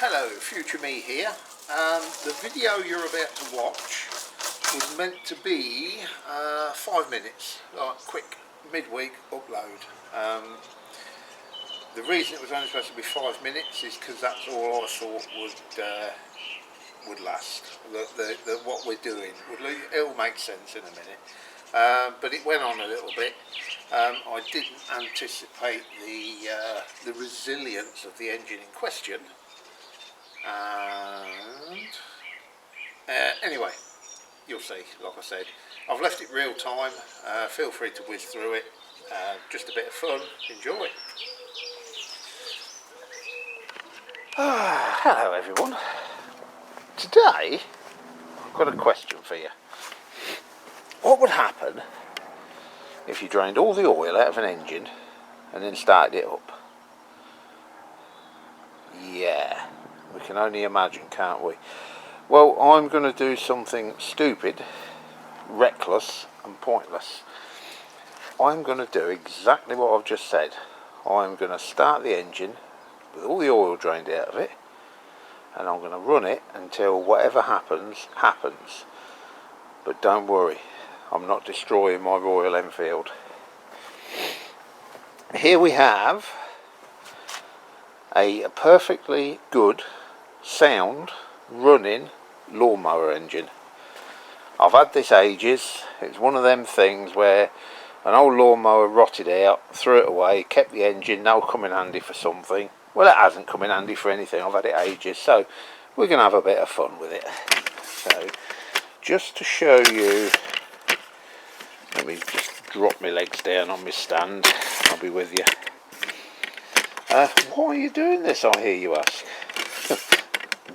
Hello, future me here. The video you're about to watch was meant to be 5 minutes, like quick midweek upload. The reason it was only supposed to be 5 minutes is because that's all I thought would last. What we're doing, it'll make sense in a minute. But it went on a little bit. I didn't anticipate the resilience of the engine in question. And anyway, you'll see. Like I said, I've left it real time. Feel free to whiz through it. Just a bit of fun. Enjoy. Hello everyone. Today I've got a question for you. What would happen if you drained all the oil out of an engine and then started it up? Yeah, we can only imagine, can't we? Well, I'm going to do something stupid, reckless and pointless. I'm going to do exactly what I've just said. I'm going to start the engine with all the oil drained out of it, and I'm going to run it until whatever happens, happens. But don't worry, I'm not destroying my Royal Enfield. Here we have a perfectly good, sound, running lawnmower engine. I've had this ages. It's one of them things where an old lawnmower rotted out, threw it away, kept the engine, now come in handy for something. Well, it hasn't come in handy for anything. I've had it ages, so we're going to have a bit of fun with it. So, just to show you, let me just drop my legs down on my stand. I'll be with you. Why are you doing this, I hear you ask?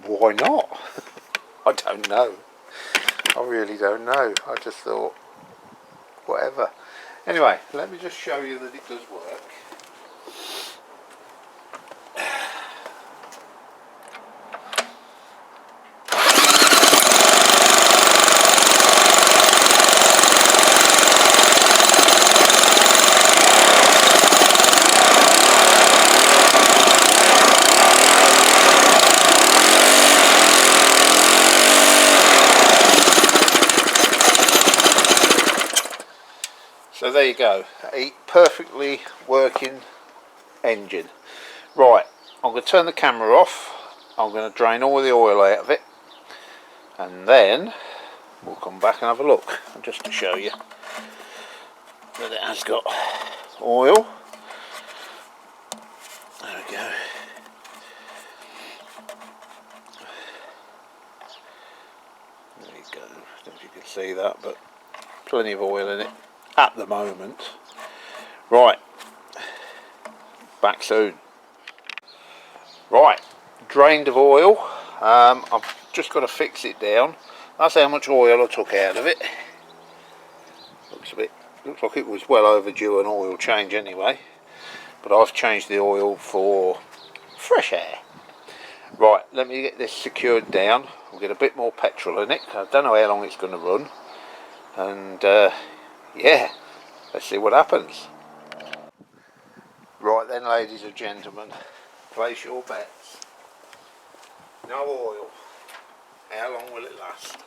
Why not? I don't know. I really don't know. I just thought, whatever. Anyway, let me just show you that it does work. So there you go, a perfectly working engine. Right, I'm going to turn the camera off, I'm going to drain all the oil out of it, and then we'll come back and have a look, just to show you that it has got oil. There we go. There you go, I don't know if you can see that, but plenty of oil in it at the moment. Right, back soon. Right, drained of oil. I've just got to fix it down. That's how much oil I took out of it. Looks like it was well overdue an oil change anyway, but I've changed the oil for fresh air. Right, let me get this secured down. We'll get a bit more petrol in it. I don't know how long it's going to run, and yeah, let's see what happens. Right then, ladies and gentlemen, place your bets. No oil. How long will it last?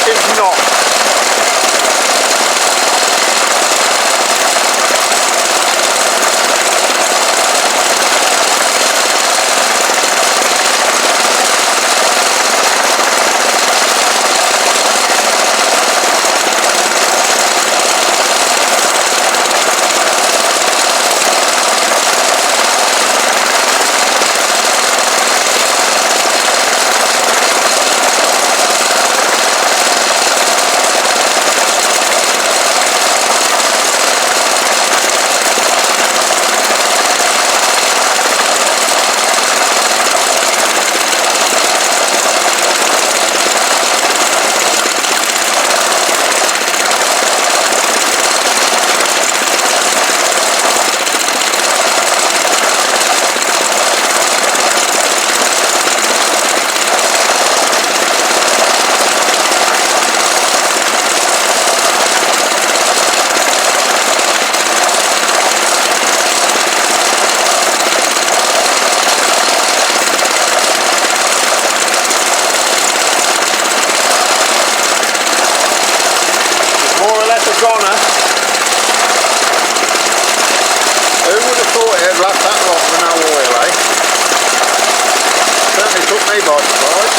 It's not. Goner. Who would have thought it would last that long with no oil, eh? Certainly took me by surprise.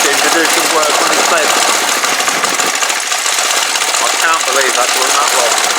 To do some work on his bed. I can't believe that wasn't that long.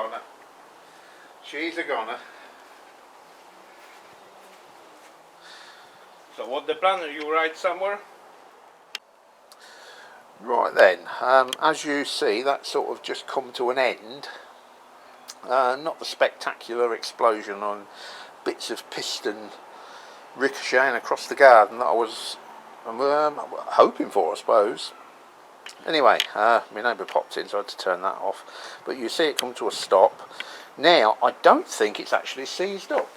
goner. She's a goner. So what the plan? You ride somewhere? Right then, as you see, that sort of just come to an end. Not the spectacular explosion on bits of piston ricocheting across the garden that I was hoping for, I suppose. Anyway, my neighbour popped in, so I had to turn that off. But you see it come to a stop. Now, I don't think it's actually seized up.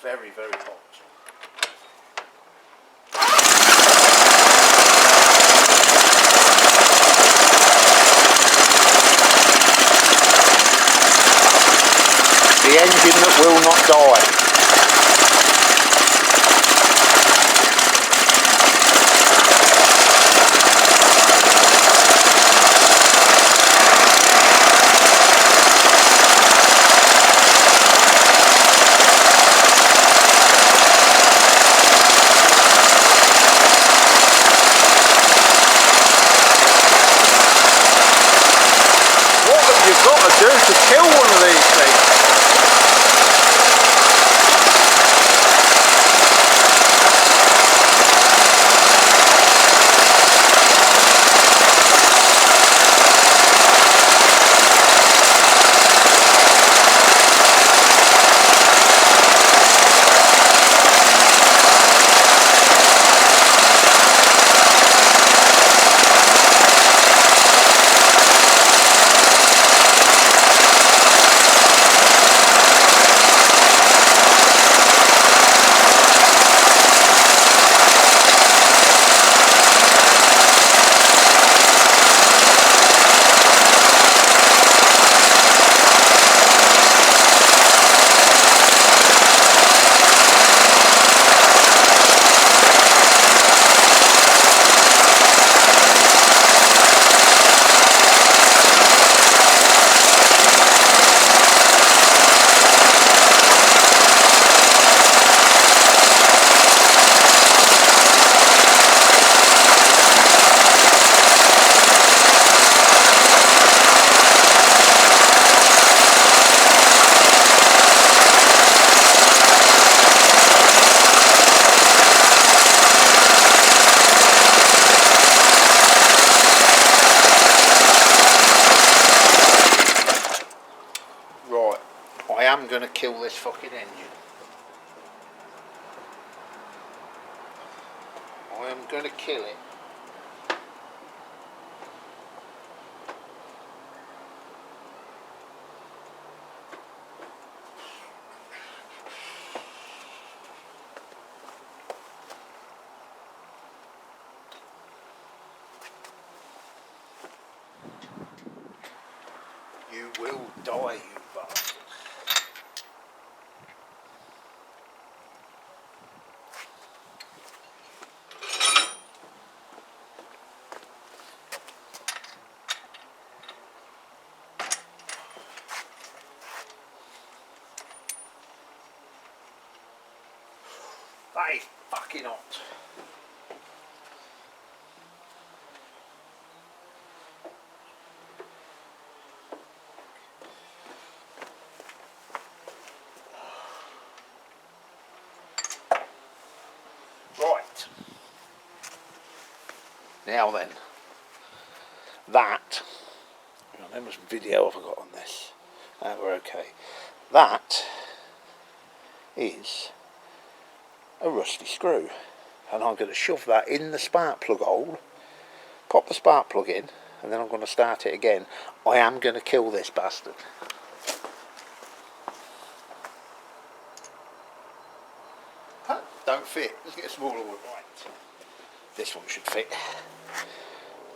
Very, very hot. The engine that will not die. You've got to do to kill one of these things. I am going to kill this fucking engine. I am going to kill it. You will die, you bastard. That is fucking hot. Right. Now then, that, how much video have I got on this? We're okay. That is a rusty screw, and I'm going to shove that in the spark plug hole, pop the spark plug in, and then I'm going to start it again. I am going to kill this bastard. Don't fit. Let's get a smaller one. Right. This one should fit.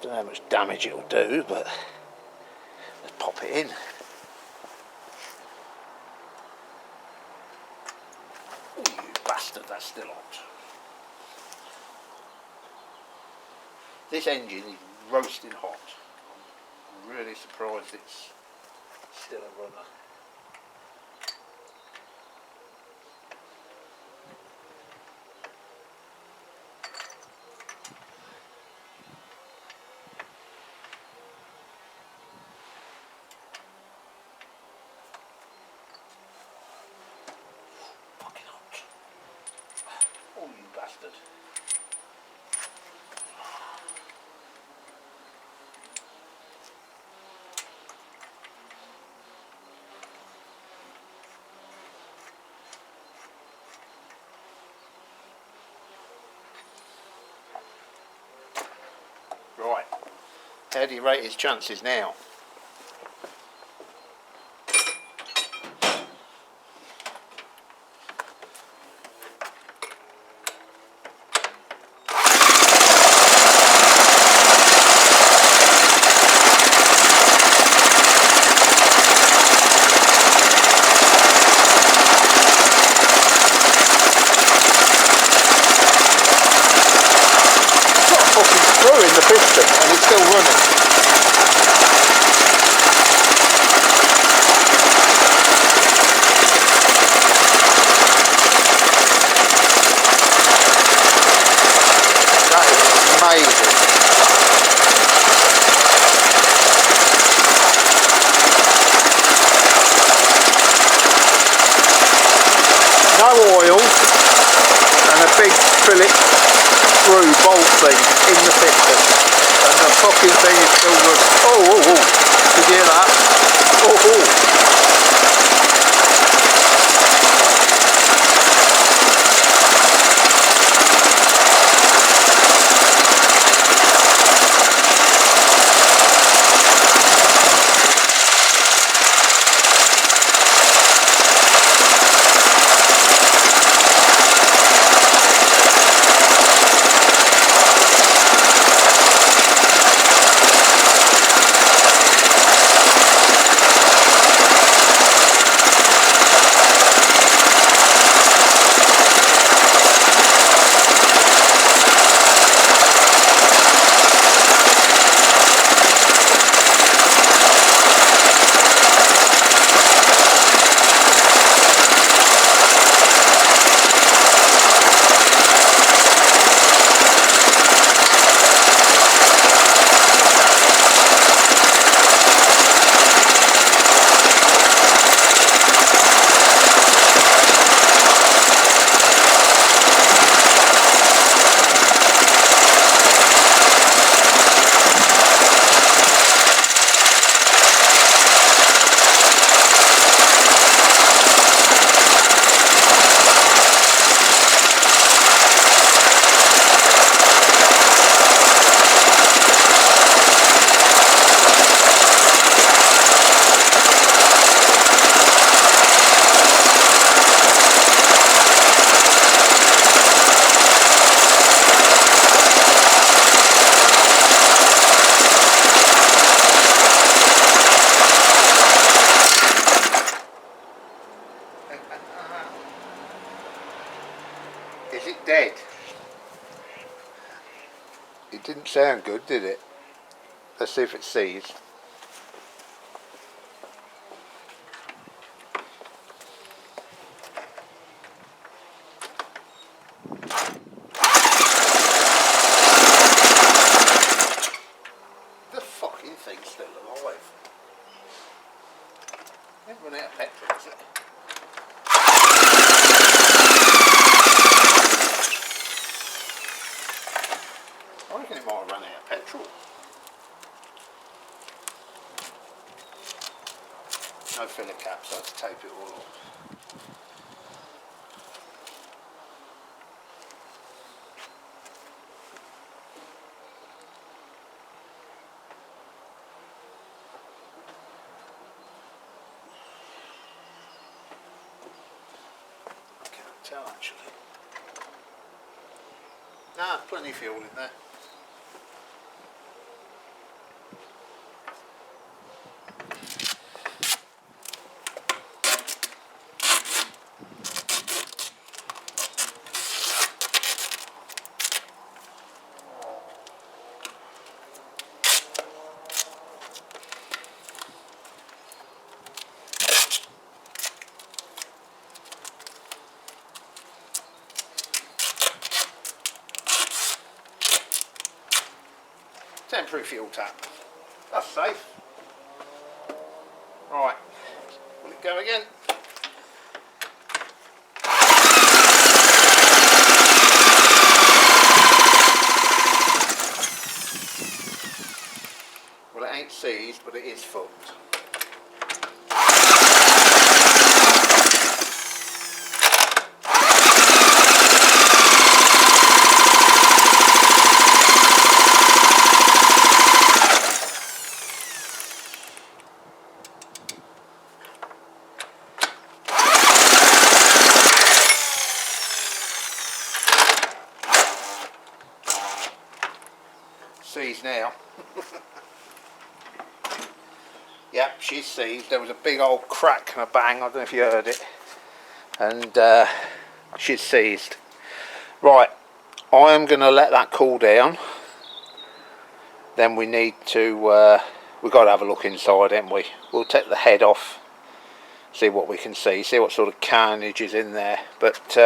Don't know how much damage it'll do, but let's pop it in. Oh, you bastard, that's still hot. This engine is roasting hot. I'm really surprised it's still a runner. How do you rate his chances now? In the piston and it's still running. That is amazing. No oil and a big Phillips screw bolt thing in the piston, and the fucking thing is still running. Oh, oh, oh, did you hear that? Oh, oh. Is it dead? It didn't sound good, did it? Let's see if it sees. The fucking thing's still alive. Never run out of petrol, is it? I reckon it might have run out of petrol. No filler cap, so I have to tape it all off. I can't tell actually. Nah, plenty of fuel in there. Temporary fuel tap. That's safe. Right, will it go again? Well, it ain't seized, but it is fucked. seized now. Yep, she's seized. There was a big old crack and a bang, I don't know if you heard it. And she's seized. Right, I am going to let that cool down. Then we need to, we've got to have a look inside, haven't we? We'll take the head off, see what we can see what sort of carnage is in there. But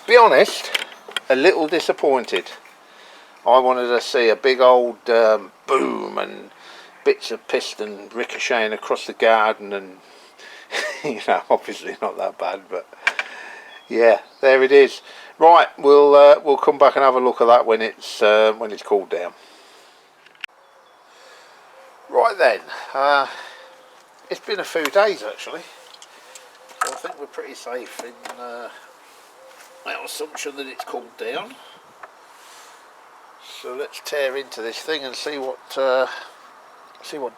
be honest, a little disappointed. I wanted to see a big old boom and bits of piston ricocheting across the garden, and you know, obviously not that bad, but yeah, there it is. Right, we'll come back and have a look at that when it's cooled down. Right then, it's been a few days actually, so I think we're pretty safe in our assumption that it's cooled down. So let's tear into this thing and see what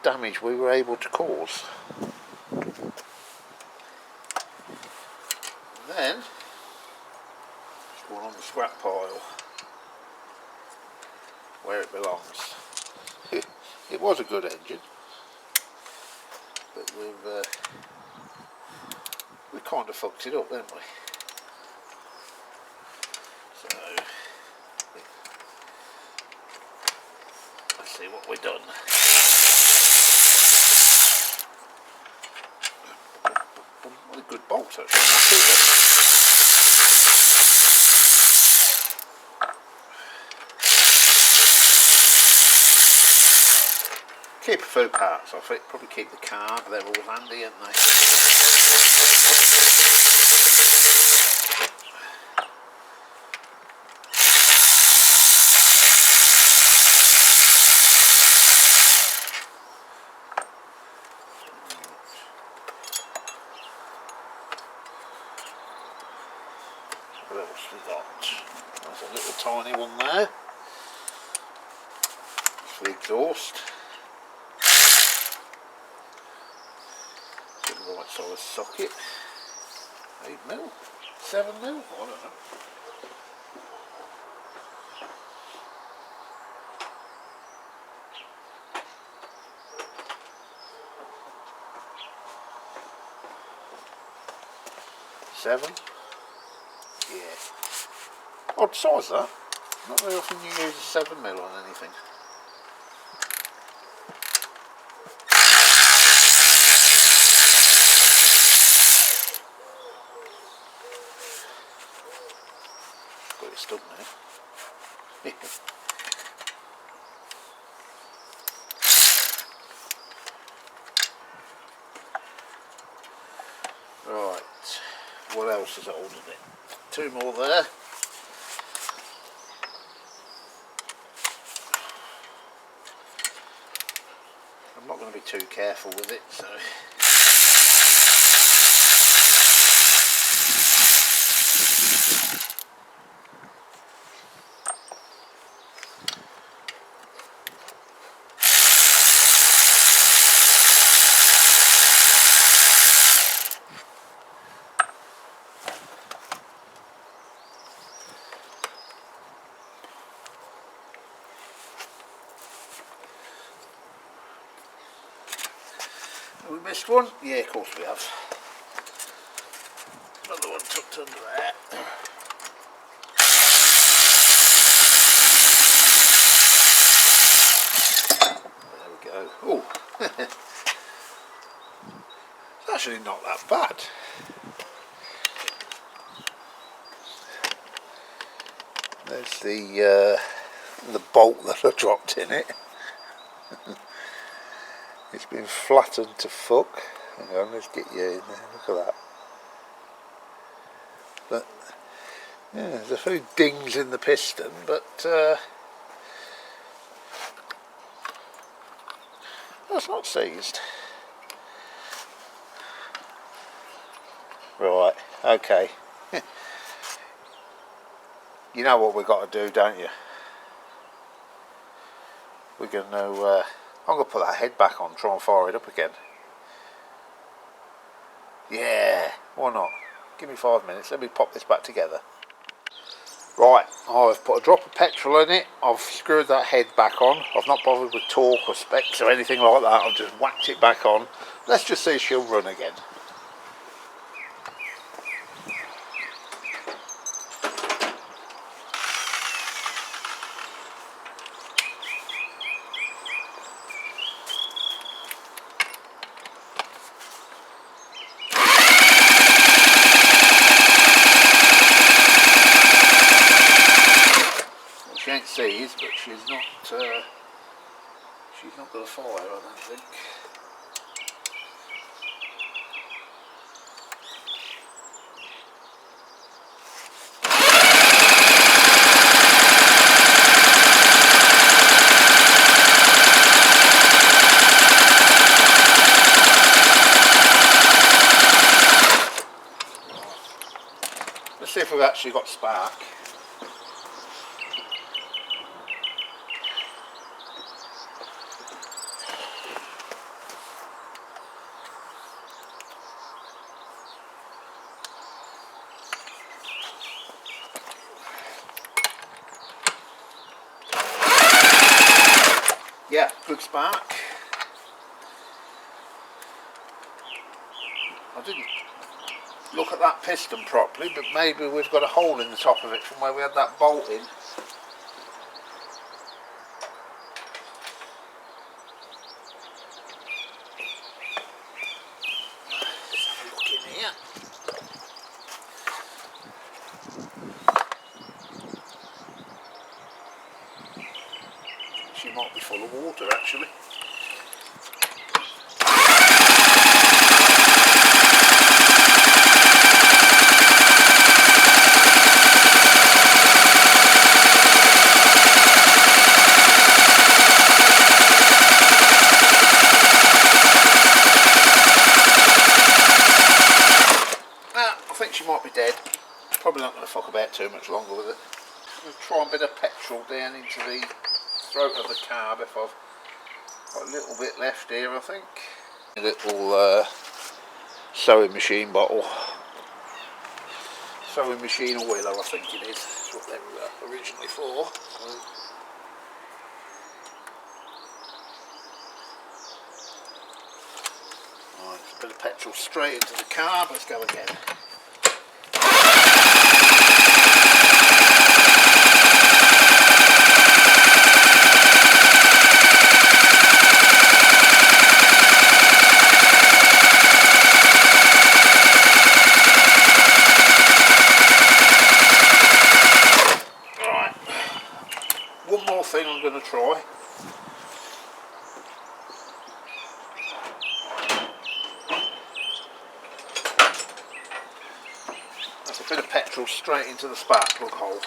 damage we were able to cause. And then just go on the scrap pile where it belongs. It was a good engine, but we kind of fucked it up, didn't we? So let's see what we've done. What a good bolt actually. Keep a few parts off it, probably keep the carb, they're all handy, aren't they? What else we got? There's a little tiny one there for the exhaust. Right size socket, 8mm, 7mm, I don't know. Seven, yeah. Odd size that. Not very often you use a 7mm on anything. Got it stuck now. Right, what else is holding it? Two more there. I'm not going to be too careful with it, so. Have we missed one? Yeah, of course we have. Another one tucked under there. There we go. Oh, it's actually not that bad. There's the bolt that I dropped in it. It's been flattened to fuck. Hang on, let's get you in there. Look at that. But yeah, there's a few dings in the piston, but that's not seized. Right, okay. You know what we've got to do, don't you? We're going to, I'm going to put that head back on, try and fire it up again. Yeah, why not? Give me 5 minutes, let me pop this back together. Right, I've put a drop of petrol in it, I've screwed that head back on, I've not bothered with torque or specs or anything like that, I've just whacked it back on. Let's just see if she'll run again. She ain't seized, but she's not got a fire, I don't think. Let's see if we've actually got spark. Yeah, good spark. I didn't look at that piston properly, but maybe we've got a hole in the top of it from where we had that bolt in. Let's have a look in here. She might be full of water actually. I think she might be dead. Probably not going to fuck about too much longer with it. We'll try a bit of petrol down into the throat of the carb if I've got a little bit left here, I think. A little sewing machine bottle. Sewing machine oiler, I think it is. That's what they were originally for. Right, a bit of petrol straight into the carb. Let's go again. One more thing I'm going to try. That's a bit of petrol straight into the spark plug hole.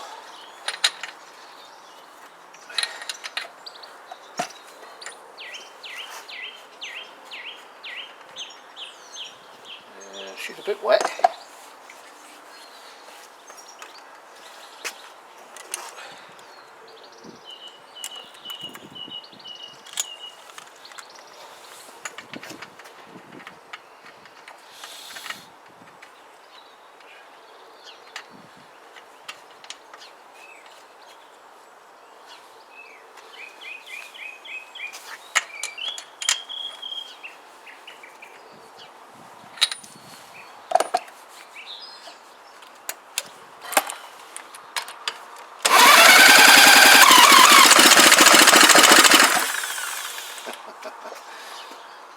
Yeah, she's a bit wet.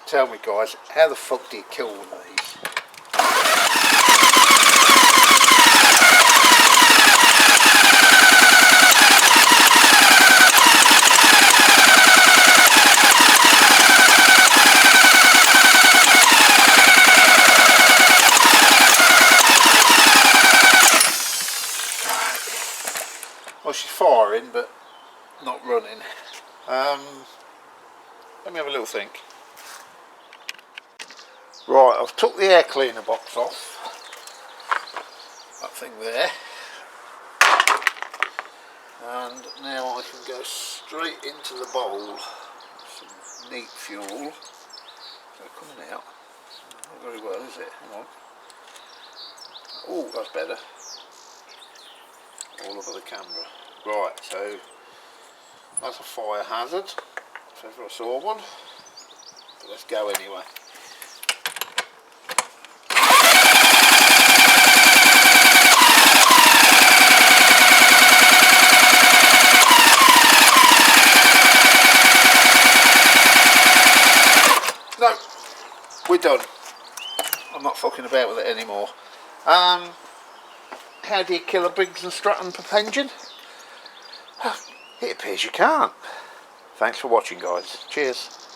Tell me guys, how the fuck do you kill one of these? Well, she's firing but not running. Let me have a little think. Right, I've took the air cleaner box off, that thing there, and now I can go straight into the bowl. Some neat fuel. Is that coming out? Not very well, is it? Hang on. Oh, that's better. all over the camera. Right, so that's a fire hazard, if ever I saw one. But let's go anyway. No, we're done. I'm not fucking about with it anymore. How do you kill a Briggs and Stratton prop engine? It appears you can't. Thanks for watching, guys. Cheers.